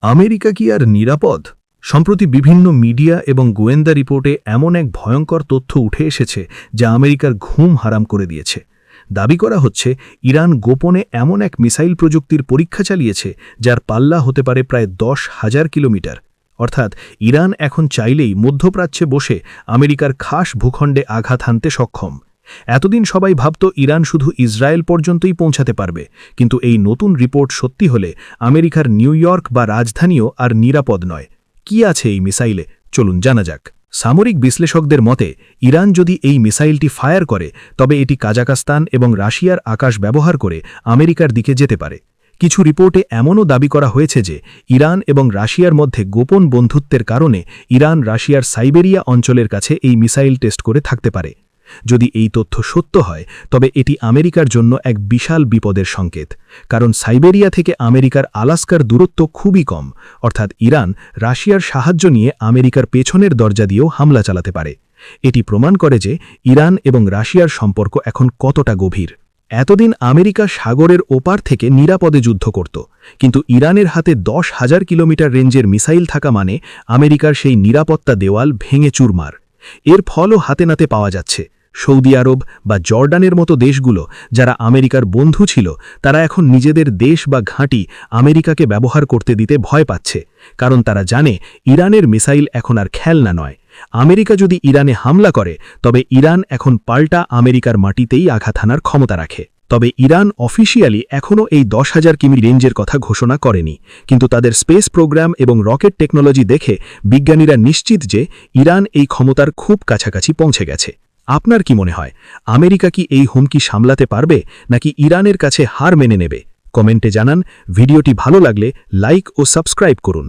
America কি আর নিরাপদ? সম্প্রতি বিভিন্ন মিডিয়া এবং গোয়েন্দা রিপোর্টে এমন এক ভয়ঙ্কর তথ্য উঠে এসেছে যা আমেরিকার ঘুম হারাম করে দিয়েছে। দাবি করা হচ্ছে ইরান গোপনে এমন এক মিসাইল প্রযুক্তির পরীক্ষা চালিয়েছে যার পাল্লা হতে পারে প্রায় 10,000 কিলোমিটার। অর্থাৎ ইরান এখন চাইলেই মধ্যপ্রাচ্যে বসে আমেরিকার খাস ভূখণ্ডে আঘাত হানতে সক্ষম। এতদিন সবাই ভাবত ইরান শুধু ইসরায়েল পর্যন্তই পৌঁছাতে পারবে, কিন্তু এই নতুন রিপোর্ট সত্যি হলে আমেরিকার নিউ ইয়র্ক বা রাজধানীও আর নিরাপদ নয়। কি আছে এই মিসাইলে, চলুন জানা যাক। সামরিক বিশ্লেষকদের মতে ইরান যদি এই মিসাইলটি ফায়ার করে তবে এটি কাজাকস্তান এবং রাশিয়ার আকাশ ব্যবহার করে আমেরিকার দিকে যেতে পারে। কিছু রিপোর্টে এমনও দাবি করা হয়েছে যে ইরান এবং রাশিয়ার মধ্যে গোপন বন্ধুত্বের কারণে ইরান রাশিয়ার সাইবেরিয়া অঞ্চলের কাছে এই মিসাইল টেস্ট করে থাকতে পারে। যদি এই তথ্য সত্য হয় তবে এটি আমেরিকার জন্য এক বিশাল বিপদের সংকেত, কারণ সাইবেরিয়া থেকে আমেরিকার আলাস্কার দূরত্ব খুবই কম। অর্থাৎ ইরান রাশিয়ার সাহায্য নিয়ে আমেরিকার পেছনের দরজা দিয়েও হামলা চালাতে পারে। এটি প্রমাণ করে যে ইরান এবং রাশিয়ার সম্পর্ক এখন কতটা গভীর। এতদিন আমেরিকা সাগরের ওপার থেকে নিরাপদে যুদ্ধ করত, কিন্তু ইরানের হাতে 10,000 কিলোমিটার রেঞ্জের মিসাইল থাকা মানে আমেরিকার সেই নিরাপত্তা দেওয়াল ভেঙে চুরমার। এর ফলও হাতে নাতে পাওয়া যাচ্ছে। সৌদি আরব বা জর্ডানের মতো দেশগুলো যারা আমেরিকার বন্ধু ছিল, তারা এখন নিজেদের দেশ বা ঘাঁটি আমেরিকাকে ব্যবহার করতে দিতে ভয় পাচ্ছে, কারণ তারা জানে ইরানের মিসাইল এখন আর খেলনা নয়। আমেরিকা যদি ইরানে হামলা করে তবে ইরান এখন পাল্টা আমেরিকার মাটিতেই আঘাত হানার ক্ষমতা রাখে। তবে ইরান অফিসিয়ালি এখনও এই 10,000 কিমি রেঞ্জের কথা ঘোষণা করেনি, কিন্তু তাদের স্পেস প্রোগ্রাম এবং রকেট টেকনোলজি দেখে বিজ্ঞানীরা নিশ্চিত যে ইরান এই ক্ষমতার খুব কাছাকাছি পৌঁছে গেছে। আপনার কি মনে হয়, আমেরিকা কি এই হুমকি সামলাতে পারবে নাকি ইরানের কাছে হার মেনে নেবে? কমেন্টে জানান। ভিডিওটি ভালো লাগলে লাইক ও সাবস্ক্রাইব করুন।